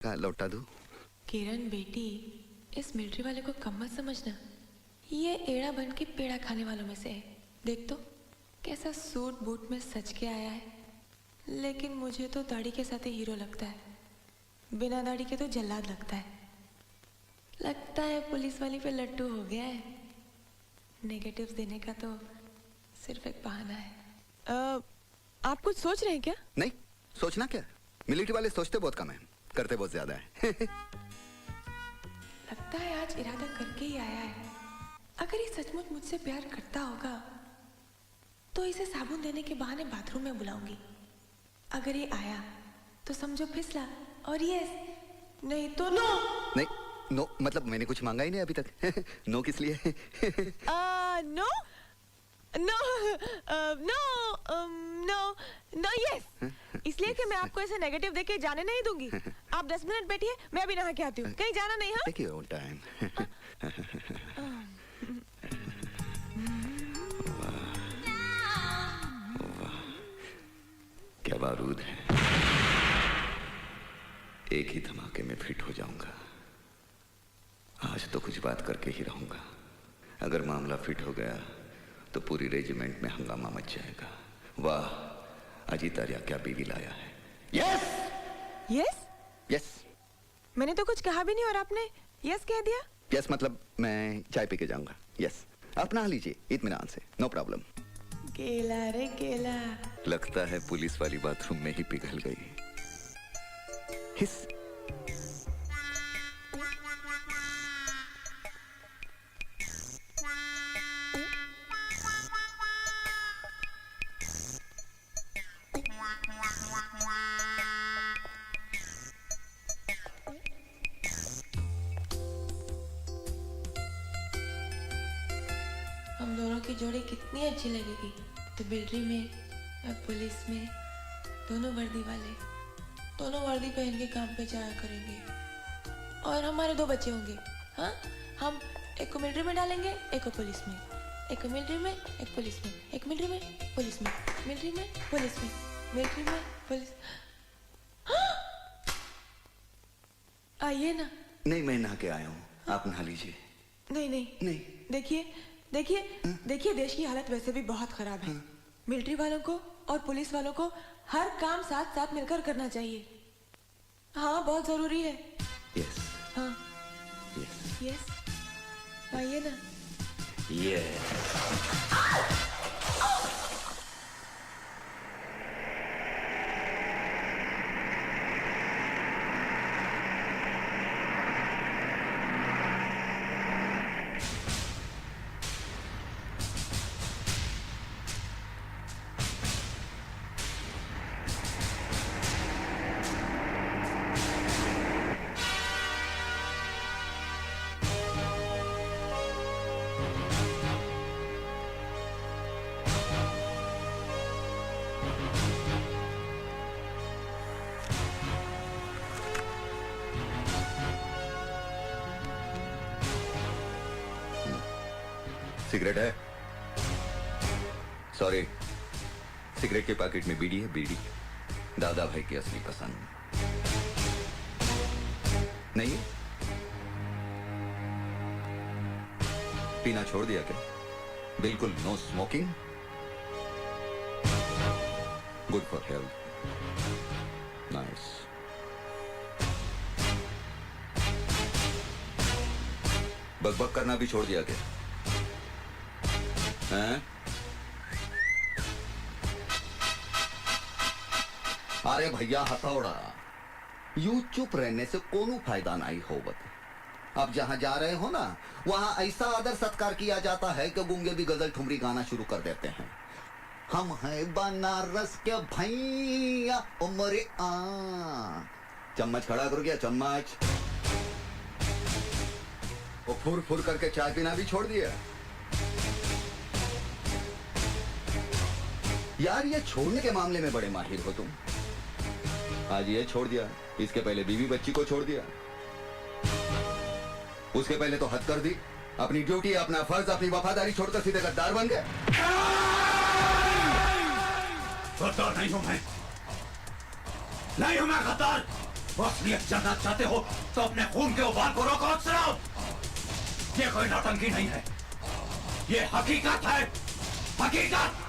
लौटा दूं? किरण बेटी, इस मिलिट्री वाले को कम मत समझना। ये एड़ा बन के पेड़ा खाने वालों में से है। देख तो कैसा सूट बूट में सज के आया है, लेकिन मुझे तो दाढ़ी के साथ ही हीरो लगता है, बिना दाढ़ी के तो जल्लाद लगता है। लगता है पुलिस वाली पे लट्टू हो गया है। नेगेटिव्स देने का तो सिर्फ एक बहाना है। आप कुछ सोच रहे हैं क्या? नहीं, सोचना क्या, मिलिट्री वाले सोचते बहुत कम है, करते बहुत ज्यादा है। लगता है आज इरादा करके ही आया है। अगर ये सचमुच मुझसे प्यार करता होगा तो इसे साबुन देने के बहाने बाथरूम में बुलाऊंगी। अगर ये आया तो समझो फिसला, और यस, नहीं तो नो। नहीं, नो मतलब मैंने कुछ मांगा ही नहीं अभी तक। नो किस लिए? No no no no no yes, इसलिए कि मैं आपको ऐसे नेगेटिव देके जाने नहीं दूंगी। आप 10 मिनट बैठिए, मैं अभी नहा के आती हूँ। कहीं जाना नहीं। हाँ, टेक योर ओन टाइम। क्या बारूद है, एक ही धमाके में फिट हो जाऊंगा। आज तो कुछ बात करके ही रहूंगा। अगर मामला फिट हो गया तो पूरी रेजिमेंट में हंगामा मच जाएगा। वाह, अजीत आर्या क्या बीवी लाया है। यस यस यस, मैंने तो कुछ कहा भी नहीं और आपने यस कह दिया। यस मतलब मैं चाय पी के जाऊंगा। यस, आप नहा लीजिए इत्मीनान से, नो प्रॉब्लम। केला रे केला। लगता है पुलिस वाली बाथरूम में ही पिघल गई। हिस। हम दोनों की जोड़ी कितनी अच्छी लगेगी। तो मिलिट्री में, मैं पुलिस में, दोनों वर्दी वाले, दोनों वर्दी पहन के काम पे जाया करेंगे। और हमारे 2 बच्चे होंगे। हाँ, हम एक को मिलिट्री में डालेंगे, एक को पुलिस में। एक को मिलिट्री में, एक पुलिस में। एक मिलिट्री में, पुलिस में। मिलिट्री में, पुलिस में। मिलिट्री में, पुलिस। आइए ना। नहीं, मैं नहा के आया हूँ, आप नहा लीजिए। नहीं नहीं नहीं, देखिए देखिए देखिए, देश की हालत वैसे भी बहुत खराब है। मिलिट्री वालों को और पुलिस वालों को हर काम साथ साथ मिलकर करना चाहिए। हाँ, बहुत जरूरी है। यस हाँ यस यस, आइए ना। यस। सिगरेट है? सॉरी, सिगरेट के पैकेट में बीड़ी है, बीड़ी। दादा भाई की असली पसंद नहीं है? पीना छोड़ दिया क्या? बिल्कुल no smoking? Good for health. Nice. बकबक करना भी छोड़ दिया क्या? हैं? अरे भैया हथौड़ा, यूं चुप रहने से कोनो फायदा नहीं होवत। अब जहां जा रहे हो ना, वहां ऐसा आदर सत्कार किया जाता है कि गूंगे भी गजल ठुमरी गाना शुरू कर देते हैं। हम हैं बनारस के भैया उमरे आ। चम्मच खड़ा करो क्या? चम्मच। वो फुर फुर करके चाय पीना भी छोड़ दिया। यार, ये छोड़ने के मामले में बड़े माहिर हो तुम। आज ये छोड़ दिया, इसके पहले बीवी बच्ची को छोड़ दिया, उसके पहले तो हद कर दी। अपनी ड्यूटी, अपना फर्ज, अपनी वफादारी छोड़कर सीधे गद्दार बन गए। गद्दार नहीं हूं मैं, नहीं हूं मैं गद्दार। असलियत जानना चाहते हो तो अपने खून के उबाल को रोको और सुनाओ। ये कोई नौटंकी नहीं है, ये हकीकत है, हकीकत।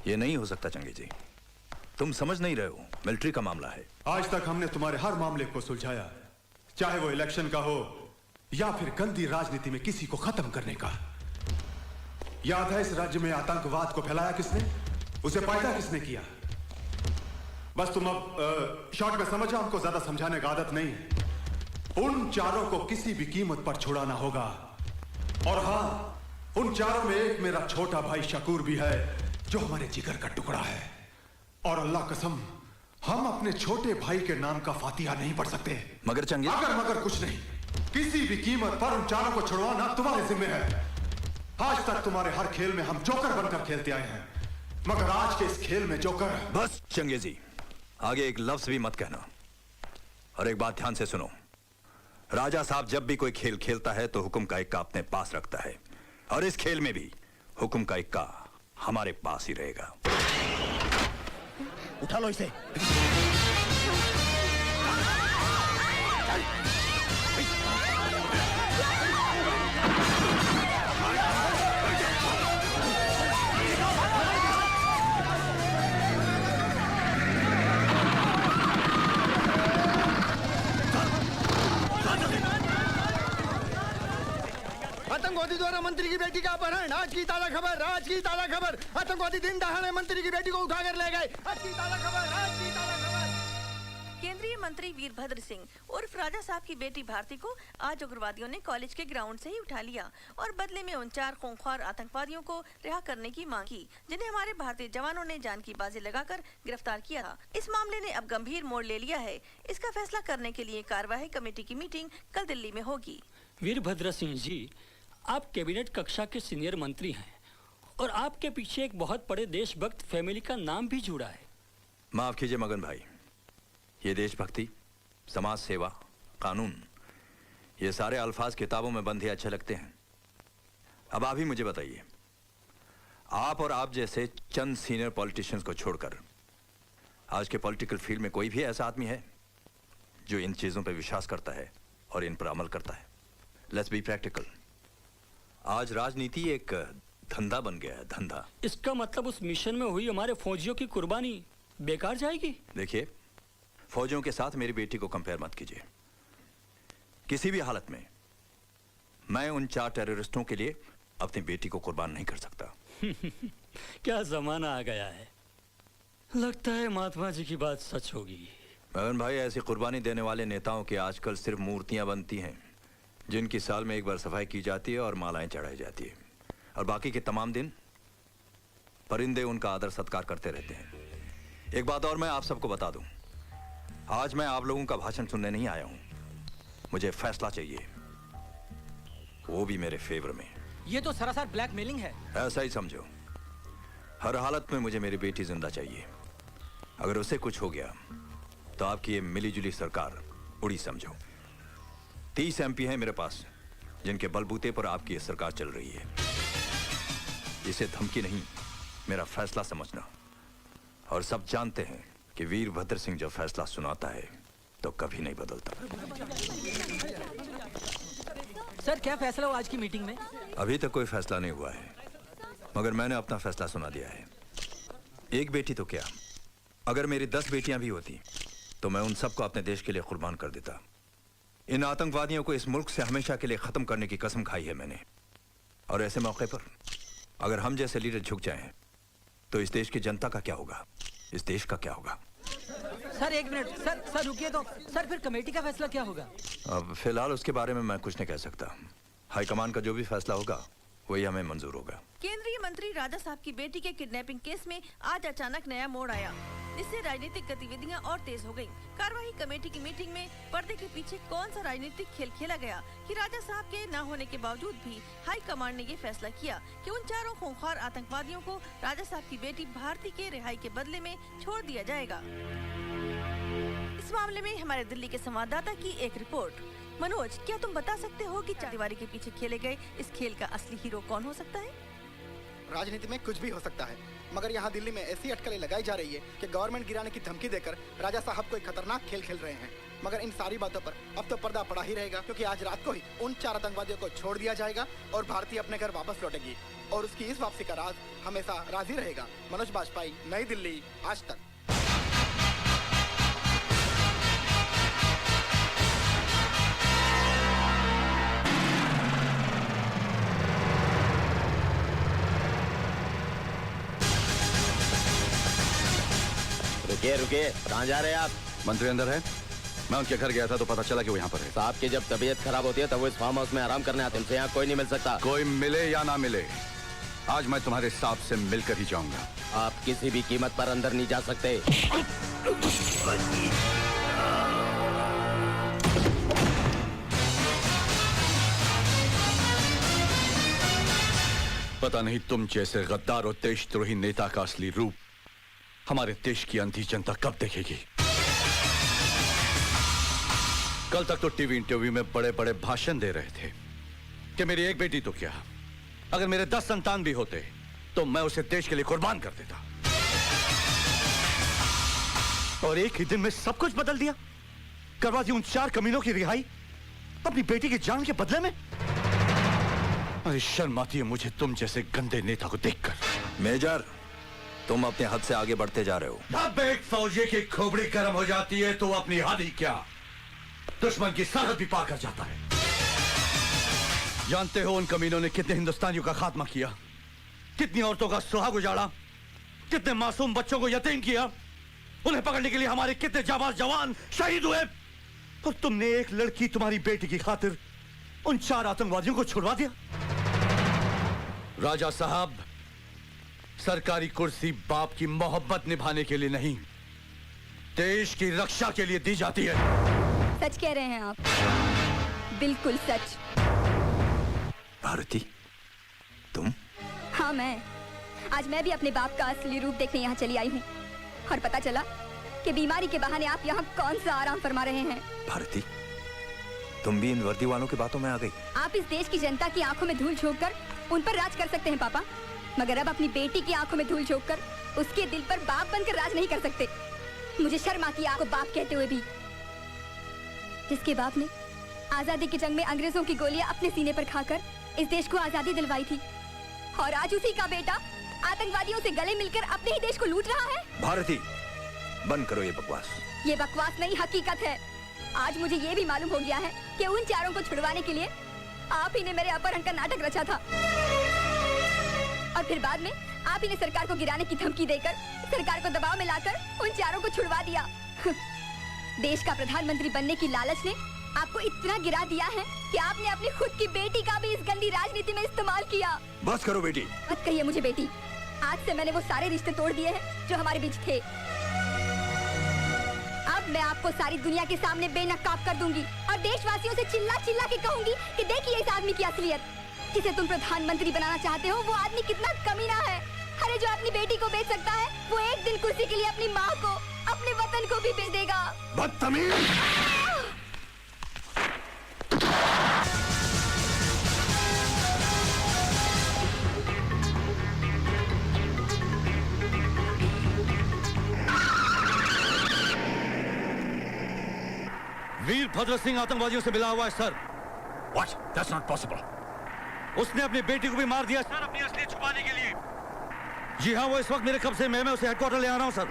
ये नहीं हो सकता चंगी जी, तुम समझ नहीं रहे हो, मिलिट्री का मामला है। आज तक हमने तुम्हारे हर मामले को सुलझाया, चाहे वो इलेक्शन का हो या फिर गंदी राजनीति में किसी को खत्म करने का। याद है इस राज्य में आतंकवाद को फैलाया किसने, उसे पैदा किसने किया? बस तुम अब शॉर्ट में समझो, हमको ज्यादा समझाने का आदत नहीं है। उन चारों को किसी भी कीमत पर छुड़ाना होगा। और हाँ, उन चारों में एक मेरा छोटा भाई शकूर भी है, जो हमारे जिगर का टुकड़ा है। और अल्लाह कसम, हम अपने छोटे भाई के नाम का फातिहा नहीं पढ़ सकते। मगर चंगी, अगर मगर कुछ नहीं, किसी भी कीमत पर उन चारों को छुड़वाना तुम्हारे जिम्मे है। आज तक तुम्हारे हर खेल में हम जोकर बनकर खेलते आए हैं, मगर आज के इस खेल में जोकर। बस चंगे जी, आगे एक लफ्ज भी मत कहना। और एक बात ध्यान से सुनो, राजा साहब जब भी कोई खेल खेलता है तो हुक्म का इक्का अपने पास रखता है, और इस खेल में भी हुक्म का इक्का हमारे पास ही रहेगा। उठा लो इसे। आतंकवादी द्वारा मंत्री की बेटी का अपहरण, आज की ताजा खबर, आज की ताजा खबर। आतंकवादी दिन दहाड़े मंत्री की बेटी को उठाकर ले गए, आज की ताजा खबर, आज की ताजा खबर। केंद्रीय मंत्री वीरभद्र सिंह उर्फ राजा साहब की बेटी भारती को आज उग्रवादियों ने कॉलेज के ग्राउंड से ही उठा लिया और बदले में उन 4 खूंखार आतंकवादियों को रिहा करने की मांग की, जिन्हें हमारे भारतीय जवानों ने जान की बाजी लगाकर गिरफ्तार किया था। इस मामले ने अब गंभीर मोड़ ले लिया है। इसका फैसला करने के लिए कार्यवाही कमेटी की मीटिंग कल दिल्ली में होगी। वीरभद्र सिंह जी, आप कैबिनेट कक्षा के सीनियर मंत्री हैं और आपके पीछे एक बहुत बड़े देशभक्त फैमिली का नाम भी जुड़ा है। माफ कीजिए मगन भाई, ये देशभक्ति, समाज सेवा, कानून, ये सारे अल्फाज किताबों में बंद ही अच्छे लगते हैं। अब आप ही मुझे बताइए, आप और आप जैसे चंद सीनियर पॉलिटिशियंस को छोड़कर आज के पॉलिटिकल फील्ड में कोई भी ऐसा आदमी है जो इन चीजों पर विश्वास करता है और इन पर अमल करता है? Let's be practical. आज राजनीति एक धंधा बन गया है, धंधा। इसका मतलब उस मिशन में हुई हमारे फौजियों की कुर्बानी बेकार जाएगी? देखिए, फौजियों के साथ मेरी बेटी को कंपेयर मत कीजिए। किसी भी हालत में मैं उन 4 टेररिस्टों के लिए अपनी बेटी को कुर्बान नहीं कर सकता। क्या जमाना आ गया है, लगता है महात्मा जी की बात सच होगी। मगन भाई, ऐसी कुर्बानी देने वाले नेताओं की आजकल सिर्फ मूर्तियां बनती हैं, जिनकी साल में एक बार सफाई की जाती है और मालाएं चढ़ाई जाती है, और बाकी के तमाम दिन परिंदे उनका आदर सत्कार करते रहते हैं। एक बात और मैं आप सबको बता दूं, आज मैं आप लोगों का भाषण सुनने नहीं आया हूं, मुझे फैसला चाहिए, वो भी मेरे फेवर में। ये तो सरासर ब्लैकमेलिंग है। ऐसा ही समझो। हर हालत में मुझे मेरी बेटी जिंदा चाहिए। अगर उसे कुछ हो गया तो आपकी ये मिलीजुली सरकार उड़ी समझो। 30 MP हैं मेरे पास, जिनके बलबूते पर आपकी ये सरकार चल रही है। इसे धमकी नहीं, मेरा फैसला समझना। और सब जानते हैं कि वीरभद्र सिंह जब फैसला सुनाता है तो कभी नहीं बदलता। सर, क्या फैसला हुआ आज की मीटिंग में? अभी तक कोई फैसला नहीं हुआ है, मगर मैंने अपना फैसला सुना दिया है। एक बेटी तो क्या, अगर मेरी 10 बेटियां भी होती तो मैं उन सबको अपने देश के लिए कुर्बान कर देता। इन आतंकवादियों को इस मुल्क से हमेशा के लिए खत्म करने की कसम खाई है मैंने। और ऐसे मौके पर अगर हम जैसे लीडर झुक जाएं तो इस देश की जनता का क्या होगा, इस देश का क्या होगा? सर, एक मिनट। सर रुकिए तो। सर, फिर कमेटी का फैसला क्या होगा? अब फिलहाल उसके बारे में मैं कुछ नहीं कह सकता। हाईकमान का जो भी फैसला होगा वही हमें मंजूर होगा। केंद्रीय मंत्री राजा साहब की बेटी के किडनैपिंग केस में आज अचानक नया मोड़ आया, जिससे राजनीतिक गतिविधियां और तेज हो गयी। कार्यवाही कमेटी की मीटिंग में पर्दे के पीछे कौन सा राजनीतिक खेल खेला गया कि राजा साहब के न होने के बावजूद भी हाई कमांड ने ये फैसला किया कि उन 4 खूंखार आतंकवादियों को राजा साहब की बेटी भारती के रिहाई के बदले में छोड़ दिया जाएगा। इस मामले में हमारे दिल्ली के संवाददाता की एक रिपोर्ट। मनोज, क्या तुम बता सकते हो कि चारदीवारी के पीछे खेले गए इस खेल का असली हीरो कौन हो सकता है? राजनीति में कुछ भी हो सकता है, मगर यहाँ दिल्ली में ऐसी अटकलें लगाई जा रही है कि गवर्नमेंट गिराने की धमकी देकर राजा साहब कोई खतरनाक खेल खेल रहे हैं। मगर इन सारी बातों पर अब तो पर्दा पड़ा ही रहेगा, क्योंकि आज रात को ही उन 4 आतंकवादियों को छोड़ दिया जाएगा और भारतीय अपने घर वापस लौटेगी और उसकी इस वापसी का राज हमेशा राज ही रहेगा। मनोज बाजपेयी, नई दिल्ली, आज तक। रुकिए, कहाँ जा रहे हैं आप? मंत्री अंदर है। मैं उनके घर गया था तो पता चला कि वो यहाँ पर है। साहब की जब तबीयत खराब होती है तब वो इस फार्म हाउस में आराम करने आते हैं। उनसे यहाँ कोई नहीं मिल सकता। कोई मिले या ना मिले, आज मैं तुम्हारे साहब से मिलकर ही जाऊंगा। आप किसी भी कीमत पर अंदर नहीं जा सकते। पता नहीं तुम जैसे गद्दार और देशद्रोही नेता का असली रूप हमारे देश की अंधी जनता कब देखेगी। कल तक तो टीवी इंटरव्यू में बड़े बड़े भाषण दे रहे थे कि मेरी एक बेटी तो क्या, अगर मेरे 10 संतान भी होते तो मैं उसे देश के लिए कुर्बान कर देता। और एक ही दिन में सब कुछ बदल दिया, करवा दी उन 4 कमीनों की रिहाई अपनी बेटी की जान के बदले में। अरे शर्म आती है मुझे तुम जैसे गंदे नेता को देखकर। मेजर, तुम अपने हद से आगे बढ़ते जा रहे हो। जब एक फौजी की खोपड़ी गर्म हो जाती है तो अपनी हद ही क्या, दुश्मन की सरहद भी पार कर जाता है। जानते हो उन कमीनों ने कितने हिंदुस्तानियों का खात्मा किया, कितनी औरतों का सुहाग उजाड़ा, कितने मासूम बच्चों को यतीम किया। उन्हें पकड़ने के लिए हमारे कितने जाबाज जवान शहीद हुए, और तुमने एक लड़की तुम्हारी बेटी की खातिर उन 4 आतंकवादियों को छुड़वा दिया। राजा साहब, सरकारी कुर्सी बाप की मोहब्बत निभाने के लिए नहीं, देश की रक्षा के लिए दी जाती है। सच कह रहे हैं आप, बिल्कुल सच। भारती, तुम? हाँ, आज मैं भी अपने बाप का असली रूप देखने यहाँ चली आई हूँ, और पता चला कि बीमारी के बहाने आप यहाँ कौन सा आराम फरमा रहे हैं। भारती, तुम भी इन वर्दी वालों की बातों में आ गई। आप इस देश की जनता की आंखों में धूल झोंक कर उन पर राज कर सकते हैं पापा, मगर अब अपनी बेटी की आंखों में धूल झोंक कर उसके दिल पर बाप बनकर राज नहीं कर सकते। मुझे शर्म आती है आपको बाप कहते हुए भी। जिसके बाप ने आजादी की जंग में अंग्रेजों की गोलियां अपने सीने पर खाकर इस देश को आजादी दिलवाई थी, और आज उसी का बेटा आतंकवादियों से गले मिलकर अपने ही देश को लूट रहा है। भारती, बंद करो ये बकवास। ये बकवास नहीं, हकीकत है। आज मुझे ये भी मालूम हो गया है कि उन 4 को छुड़वाने के लिए आप ही ने मेरे अपहरण का नाटक रचा था, और फिर बाद में आप ही ने सरकार को गिराने की धमकी देकर सरकार को दबाव में लाकर उन 4 को छुड़वा दिया। देश का प्रधानमंत्री बनने की लालच ने आपको इतना गिरा दिया है कि आपने अपनी खुद की बेटी का भी इस गंदी राजनीति में इस्तेमाल किया। बस करो बेटी। मत कहिए मुझे बेटी। आज से मैंने वो सारे रिश्ते तोड़ दिए हैं जो हमारे बीच थे। अब मैं आपको सारी दुनिया के सामने बेनकाब कर दूंगी और देशवासियों से चिल्ला चिल्ला के कहूंगी कि देखिए इस आदमी की असलियत। जिसे तुम प्रधानमंत्री बनाना चाहते हो वो आदमी कितना कमीना है। अरे जो अपनी बेटी को बेच सकता है वो एक दिन कुर्सी के लिए अपनी माँ को, अपने वतन को भी बेच देगा। बदतमीज! वीरभद्र सिंह आतंकवादियों से मिला हुआ है sir. What? That's not possible. उसने अपनी बेटी को भी मार दिया सर, अपनी असलियत छुपाने के लिए। जी हाँ, वो इस वक्त मेरे कब्जे में, मैं उसे हेडक्वार्टर ले आ रहा हूँ sir.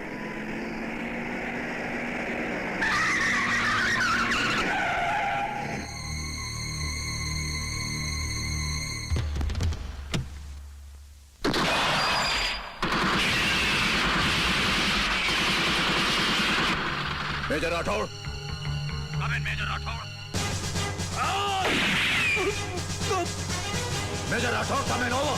Major Rathore. Come in, major Rathore. Major Rathore, come in over.